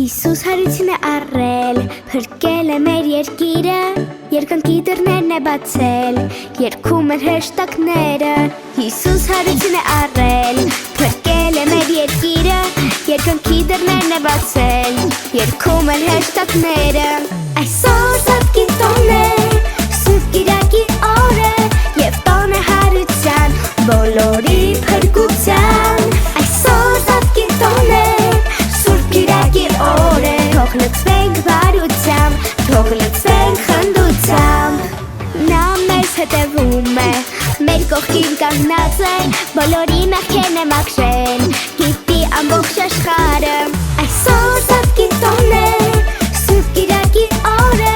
Հիսուս հարություն է առել, փրկել է մեր երկիրը, երկնքի դռներն է բացել, երգում են հրեշտակները։ Հիսուս հարություն է առել, փրկել է մեր երկիրը, երկնքի դռներն է բացել, երգում են հրեշտակները։ Այսօր Սատկի տոն է, Սուրբ Կիրակի օր է, և տոն է հարության, բոլորի փրկության։ Այսօր Սատկի տոն է, Կիրակի օր է, թող լցվենք բարությամբ, թող լցվենք խնդությամբ։ Նա մեզ հետևում է, մեր կողքին կանգնած է, բոլորի մեղքերն է մաքրել, գիտի ամբողջ աշխարհը։ Այսօր Սատկի տոն է, Սուրբ Կիրակի օր է,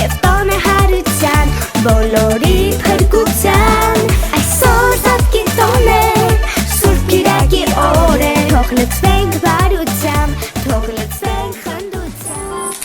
և տոն է հարության, բոլորի փրկության։ Այսօր Սատկի տոն է, Սուրբ Կիրակի օր է, թող լցվենք բարությամբ, թող լցվենք խնդությամբ։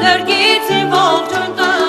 Դրգիցին ողջուն